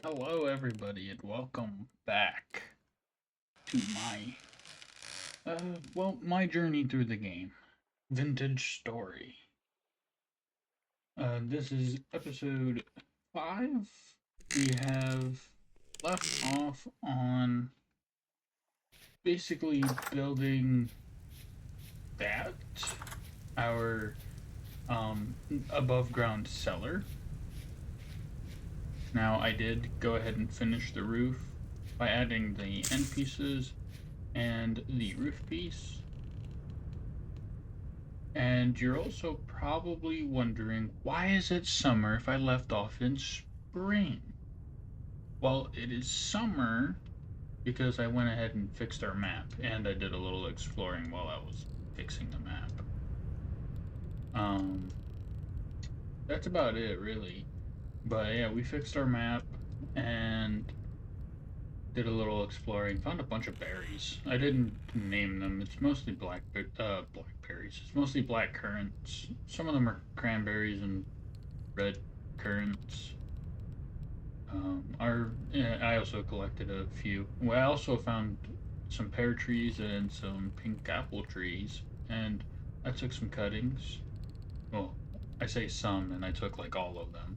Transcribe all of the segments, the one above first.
Hello, everybody, and welcome back to my journey through the game. Vintage Story. This is episode 5. We have left off on basically building that, our above ground cellar. Now, I did go ahead and finish the roof by adding the end pieces and the roof piece. And you're also probably wondering, why is it summer if I left off in spring? Well, it is summer because I went ahead and fixed our map, and I did a little exploring while I was fixing the map. That's about it, really. But yeah, we fixed our map and did a little exploring. Found a bunch of berries. I didn't name them. It's mostly blackberries. It's mostly black currants. Some of them are cranberries and red currants. I also collected a few. Well, I also found some pear trees and some pink apple trees, and I took some cuttings. Well, I say some, and I took like all of them.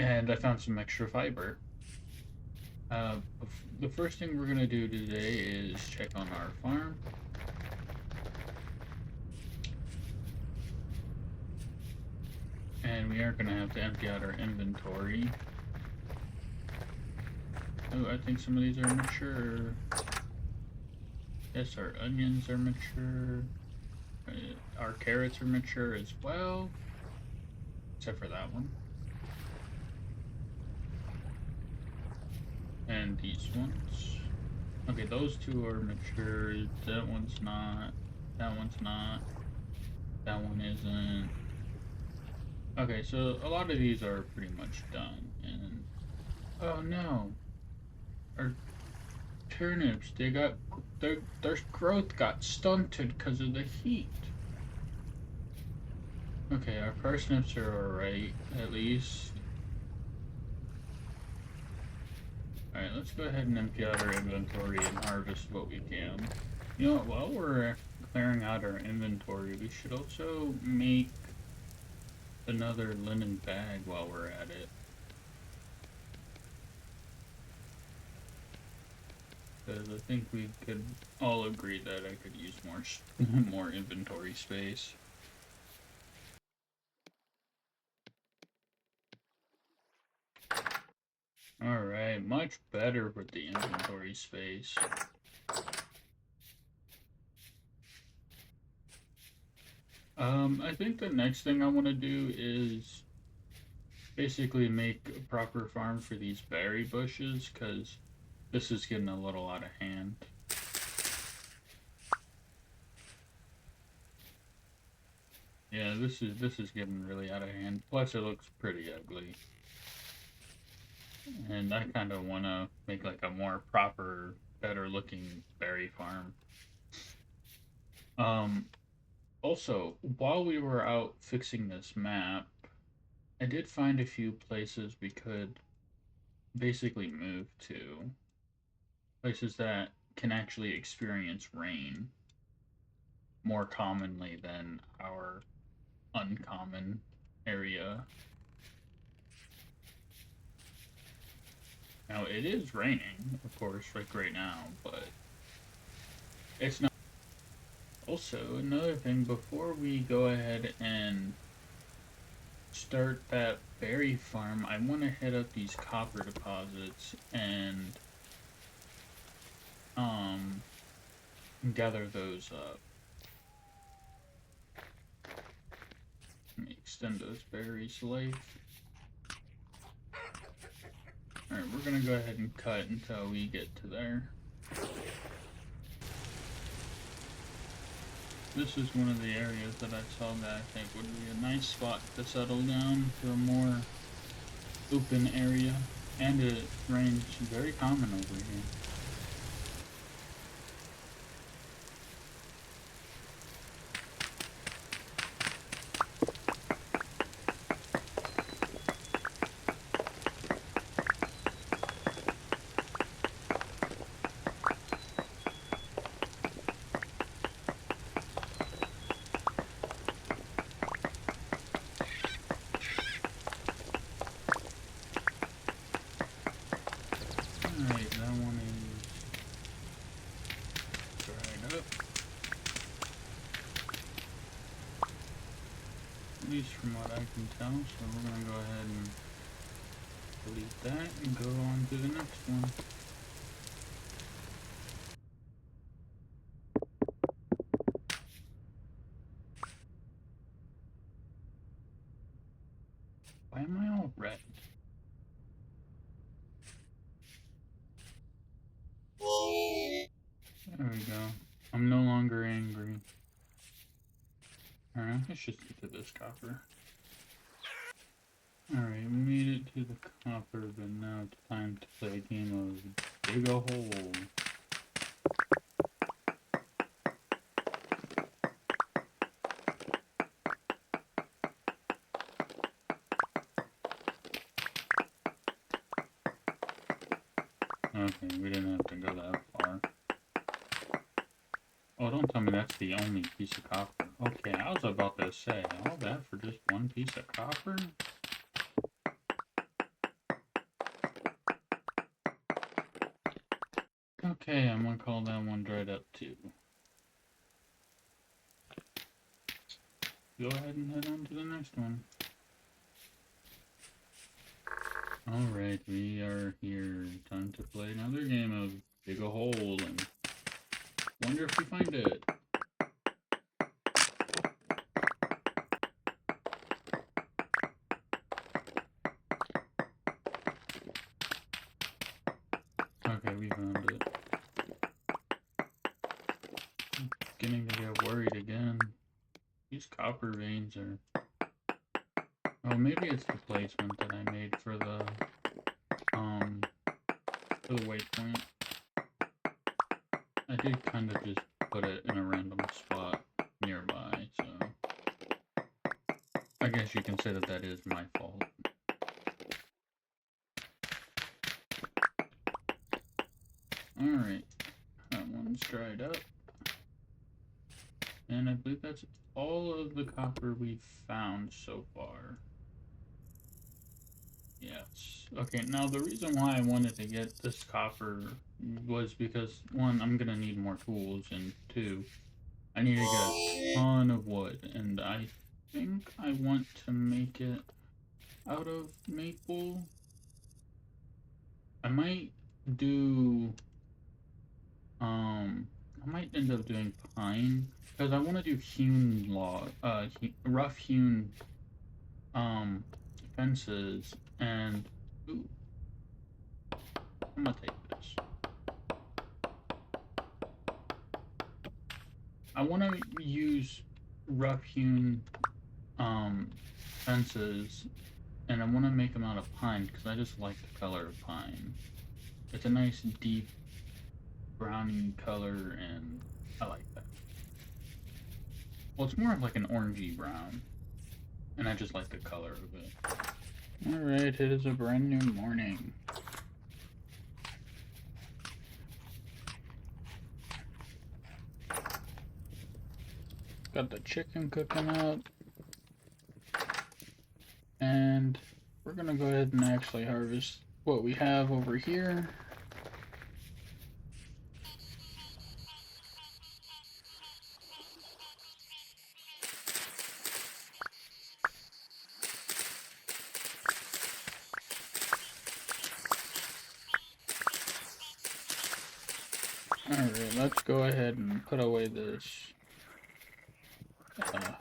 And I found some extra fiber. Uh, the first thing we're gonna do today is check on our farm. And we are gonna have to empty out our inventory. Oh, I think some of these are mature. Yes, our onions are mature. Our carrots are mature as well. Except for that one. And these ones. Okay, those two are mature. That one's not. That one's not. That one isn't. Okay, so a lot of these are pretty much done. And oh no, our turnips, their growth got stunted because of the heat. Okay, our parsnips are alright, at least. Alright, let's go ahead and empty out our inventory and harvest what we can. You know what, while we're clearing out our inventory, we should also make another linen bag while we're at it. Because I think we could all agree that I could use more inventory space. Alright, much better with the inventory space. I think the next thing I want to do is basically make a proper farm for these berry bushes, because this is getting a little out of hand. Yeah, this is getting really out of hand. Plus, it looks pretty ugly. And I kind of want to make like a more proper, better looking berry farm. Also, while we were out fixing this map, I did find a few places we could basically move to. Places that can actually experience rain more commonly than our uncommon area. Now, it is raining, of course, like right now, but it's not. Also, another thing, before we go ahead and start that berry farm, I want to hit up these copper deposits and gather those up. Let me extend those berries' life. Alright, we're gonna go ahead and cut until we get to there. This is one of the areas that I saw that I think would be a nice spot to settle down for a more open area, and it rains very common over here. can tell, so we're gonna go ahead and delete that and go on to the next one. Why am I all red? There we go. I'm no longer angry. Alright, let's just get to this copper. Alright, we made it to the copper, but now it's time to play a game of dig a hole. Okay, we didn't have to go that far. Oh, don't tell me that's the only piece of copper. Okay, I was about to say, all that for just one piece of copper? Okay, I'm gonna call that one dried up too. Go ahead and head on to the next one. Alright, we are here. Time to play another game of dig a hole and wonder if we find it. Okay, we found it. I'm beginning to get worried again. These copper veins are... Oh, maybe it's the placement that I made for the waypoint. I did kind of just put it in a random spot nearby, so I guess you can say that that is my fault. Alright, that one's dried up. And I believe that's all of the copper we've found so far. Yes. Okay, now the reason why I wanted to get this copper was because, one, I'm gonna need more tools, and two, I need to get a ton of wood, and I think I want to make it out of maple. I might do, I might end up doing pine, because I want to do hewn log, rough hewn, fences, and, ooh, I'm gonna take this. I want to use rough hewn, fences, and I want to make them out of pine, because I just like the color of pine. It's a nice, deep, browny color, and I like that. Well, it's more of like an orangey brown, and I just like the color of it. Alright, it is a brand new morning. Got the chicken cooking up, and we're gonna go ahead and actually harvest what we have over here. Alright, let's go ahead and put away this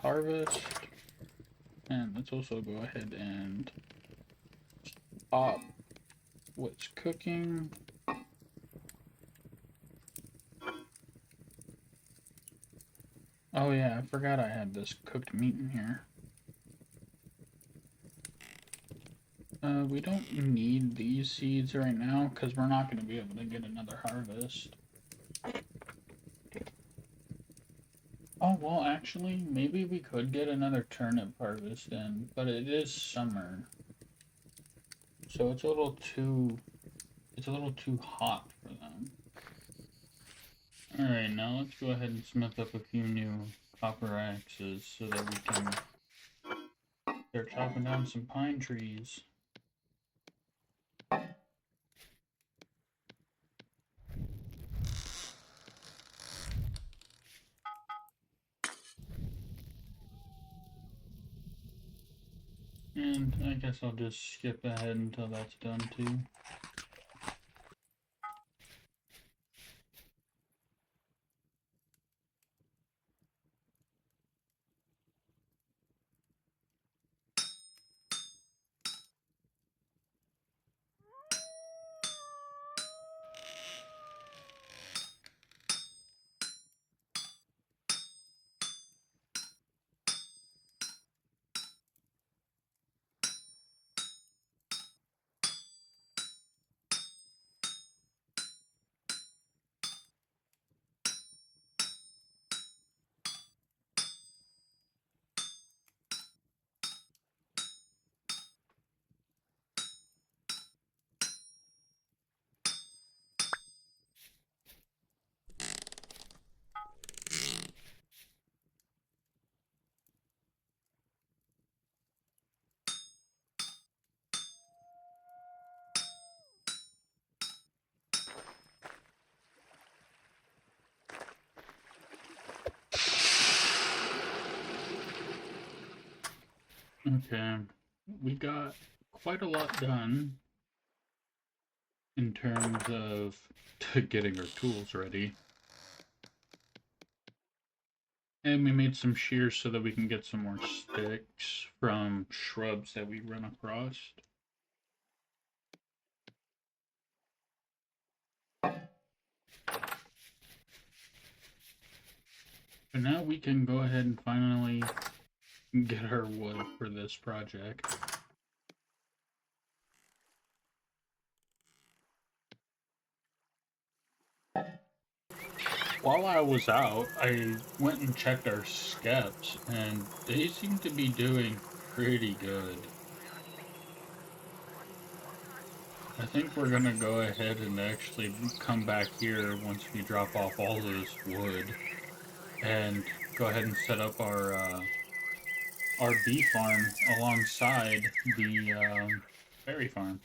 harvest, and let's also go ahead and pop what's cooking. Oh yeah, I forgot I had this cooked meat in here. We don't need these seeds right now because we're not going to be able to get another harvest. Oh, well, actually, maybe we could get another turnip harvest in, but it is summer. So it's a little too hot for them. Alright, now let's go ahead and smith up a few new copper axes so that we can start chopping down some pine trees. I guess I'll just skip ahead until that's done too. Okay, we got quite a lot done in terms of getting our tools ready. And we made some shears so that we can get some more sticks from shrubs that we run across. But now we can go ahead and finally get our wood for this project. While I was out, I went and checked our skeps, and they seem to be doing pretty good. I think we're gonna go ahead and actually come back here once we drop off all this wood, and go ahead and set up our bee farm alongside the berry farm.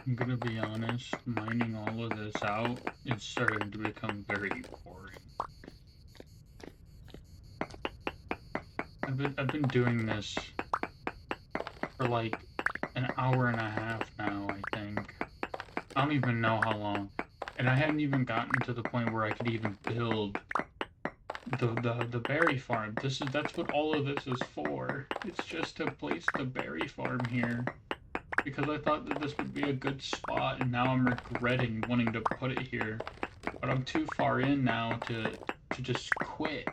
I'm gonna be honest, mining all of this out is starting to become very boring. I've been doing this for like an hour and a half now, I think. I don't even know how long. And I hadn't even gotten to the point where I could even build the berry farm. That's what all of this is for. It's just to place the berry farm here. Because I thought that this would be a good spot, and now I'm regretting wanting to put it here. But I'm too far in now to just quit.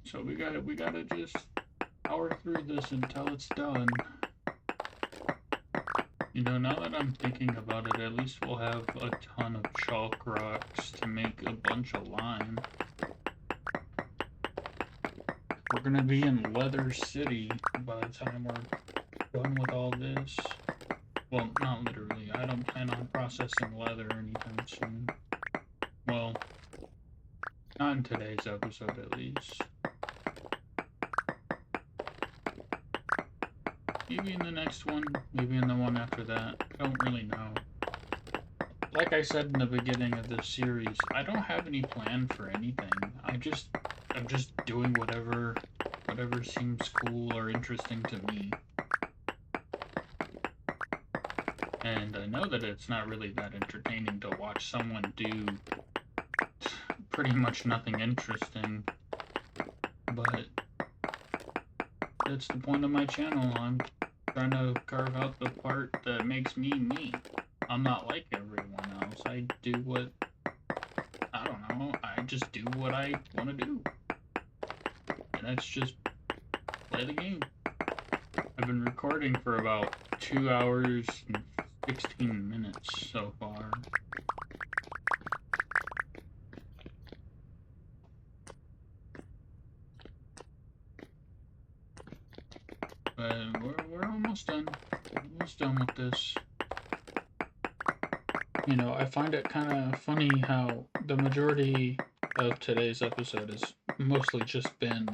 So we gotta just power through this until it's done. You know, now that I'm thinking about it, at least we'll have a ton of chalk rocks to make a bunch of lime. We're gonna be in Leather City by the time we're done with all this. Well, not literally. I don't plan on processing leather anytime soon. Well, not in today's episode at least. Maybe in the next one, maybe in the one after that. I don't really know. Like I said in the beginning of this series, I don't have any plan for anything. I'm just doing whatever seems cool or interesting to me. And I know that it's not really that entertaining to watch someone do pretty much nothing interesting, but that's the point of my channel. I'm trying to carve out the part that makes me me. I'm not like everyone else. I do what, I don't know, I just do what I want to do. And that's just play the game. I've been recording for about 2 hours and 16 minutes so far. But we're almost done. Almost done with this. You know, I find it kind of funny how the majority of today's episode has mostly just been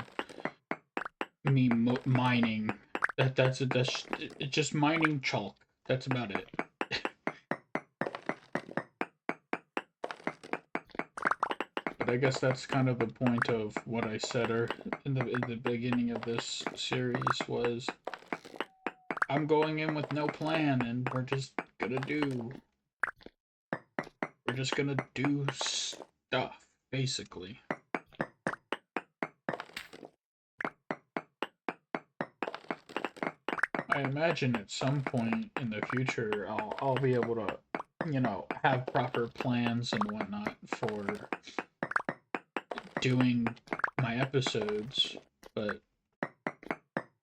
me mining. That's just mining chalk. That's about it. But I guess that's kind of the point of what I said in the beginning of this series was I'm going in with no plan, and we're just gonna do stuff, basically. I imagine at some point in the future I'll be able to, you know, have proper plans and whatnot for doing my episodes, but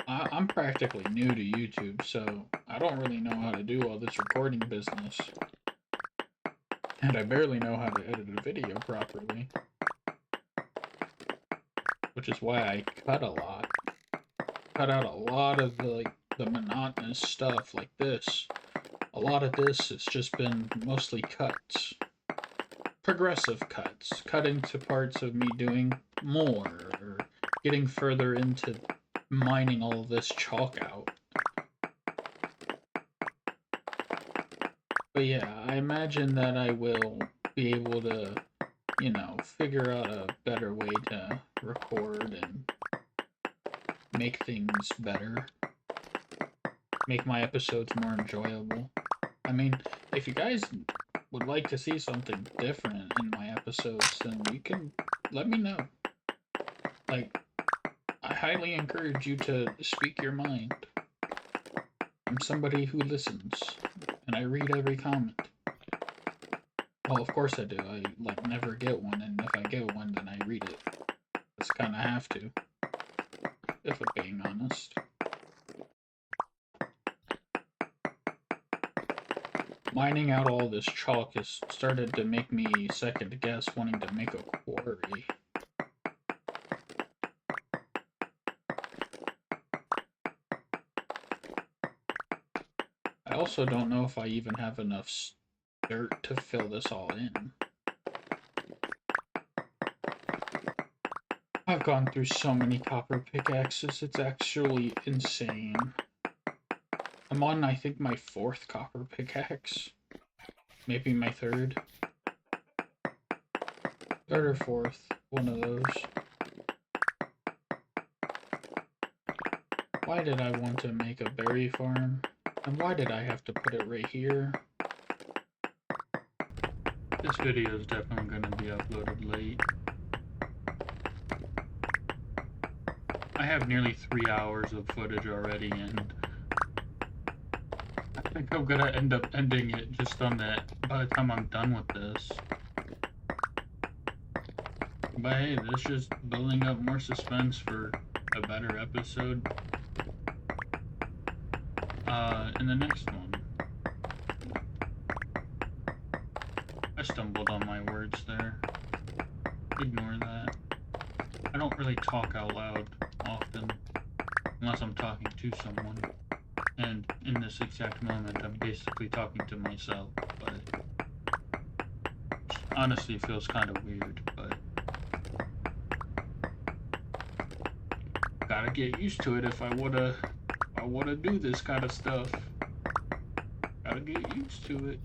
I'm practically new to YouTube, so I don't really know how to do all this recording business. And I barely know how to edit a video properly. Which is why I cut a lot. Cut out a lot of the monotonous stuff like this. A lot of this has just been mostly cuts. Progressive cuts. Cutting to parts of me doing more, or getting further into mining all of this chalk out. But yeah, I imagine that I will be able to, you know, figure out a better way to record and make things better. Make my episodes more enjoyable. I mean, if you guys would like to see something different in my episodes, then you can let me know. Like, I highly encourage you to speak your mind. I'm somebody who listens, and I read every comment. Well, of course I do. I, like, never get one, and if I get one, then I read it. Just kind of have to, if I'm being honest. Mining out all this chalk has started to make me second guess wanting to make a quarry. I also don't know if I even have enough dirt to fill this all in. I've gone through so many copper pickaxes, it's actually insane. I'm on, I think, my 4th copper pickaxe. Maybe my 3rd. 3rd or 4th. One of those. Why did I want to make a berry farm? And why did I have to put it right here? This video is definitely going to be uploaded late. I have nearly 3 hours of footage already, and I think I'm going to end up ending it just on that by the time I'm done with this. But hey, this is just building up more suspense for a better episode in the next one. I stumbled on my words there. Ignore that. I don't really talk out loud often, unless I'm talking to someone. And in this exact moment, I'm basically talking to myself, but honestly feels kind of weird, but gotta get used to it if I wanna do this kind of stuff. Gotta get used to it.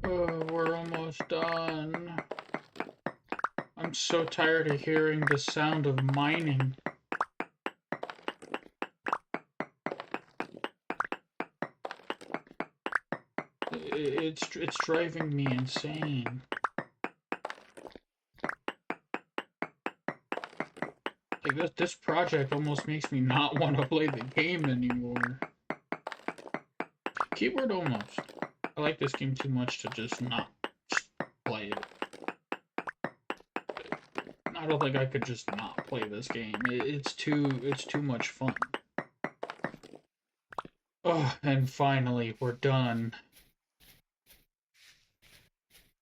Oh, we're almost done. I'm so tired of hearing the sound of mining. It's driving me insane. Like this project almost makes me not want to play the game anymore. Keyword almost. I like this game too much to just not play it. I don't think I could just not play this game. It's too much fun. Oh, and finally we're done.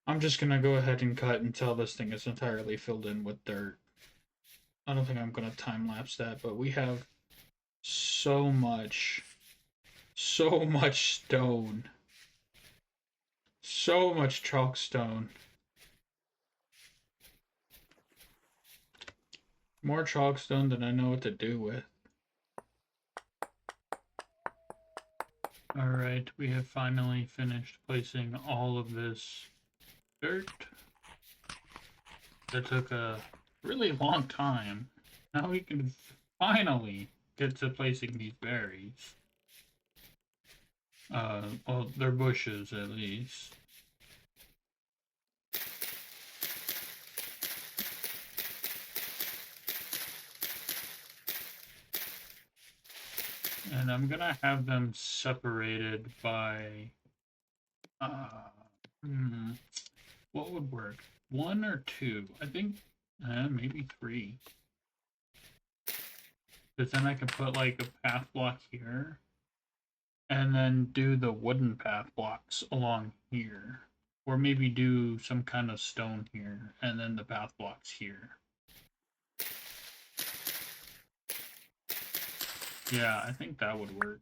I'm just gonna go ahead and cut until this thing is entirely filled in with dirt. I don't think I'm gonna time lapse that, but we have so much stone. So much chalk stone. More chalk stone than I know what to do with. Alright, we have finally finished placing all of this dirt. That took a really long time. Now we can finally get to placing these berries. Well, they're bushes at least. And I'm gonna have them separated by, what would work? 1 or 2? I think, maybe 3. Because then I can put like a path block here, and then do the wooden path blocks along here. Or maybe do some kind of stone here, and then the path blocks here. Yeah, I think that would work.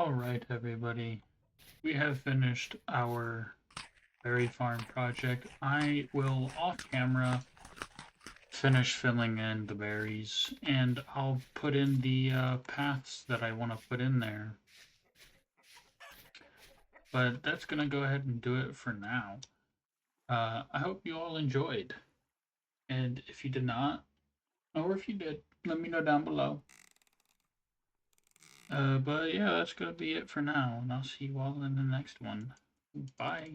Alright, everybody. We have finished our berry farm project. I will, off camera, finish filling in the berries, and I'll put in the paths that I want to put in there. But that's going to go ahead and do it for now. I hope you all enjoyed. And if you did not, or if you did, let me know down below. But yeah, that's going to be it for now, and I'll see you all in the next one. Bye.